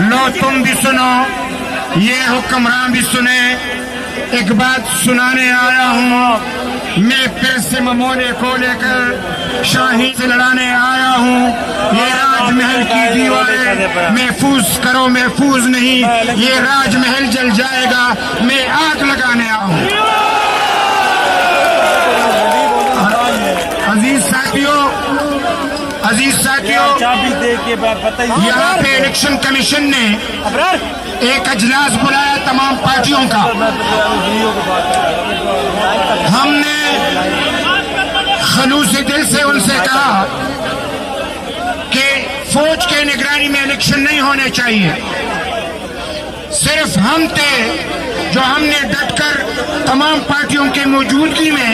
लो तुम भी सुनो, ये हुक्मरान भी सुने। एक बात सुनाने आया हूँ, मैं फिर से ममोने को लेकर शाही से लड़ाने आया हूँ। ये राजमहल की दीवारें महफूज करो, महफूज नहीं, ये राजमहल जल जाएगा, मैं आग लगाने आया हूँ। अजीज साथियों, यहाँ पे इलेक्शन कमीशन ने एक अजलास बुलाया तमाम पार्टियों का। हमने खलूस दिल से उनसे कहा कि फौज के निगरानी में इलेक्शन नहीं होने चाहिए। सिर्फ हम थे जो हमने डटकर तमाम पार्टियों की मौजूदगी में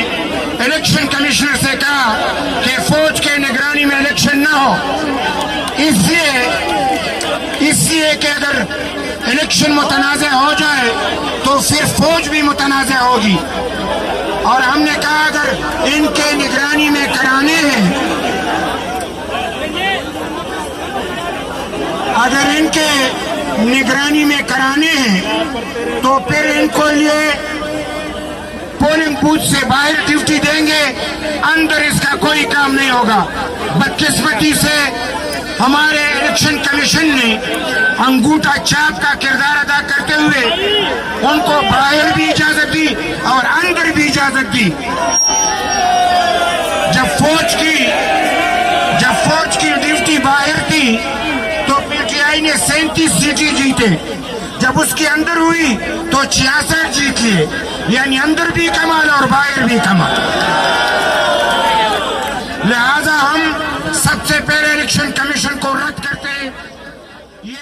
इलेक्शन कमिश्नर से कहा कि फौज के निगरानी में इलेक्शन ना हो, इसलिए कि अगर इलेक्शन मुतनाज़ा हो जाए तो फिर फौज भी मुतनाज़ा होगी। और हमने कहा अगर इनके निगरानी में कराने हैं, अगर इनके निगरानी में कराने हैं तो फिर इनको लिए पोलिंग बूथ से बाहर ड्यूटी देंगे, अंदर इसका कोई काम नहीं होगा। बदकिस्मती से हमारे इलेक्शन कमीशन ने अंगूठा छाप का किरदार अदा करते हुए उनको बाहर भी इजाजत दी और अंदर भी इजाजत दी। जब फौज की ड्यूटी बाहर थी तो पीटीआई ने 37 सीटें जीते, जब उसके अंदर हुई तो 66 जीत लिए, यानी अंदर भी कमाल और बाहर भी कमाल। लिहाजा हम सबसे पहले इलेक्शन कमीशन को रद्द करते हैं। ये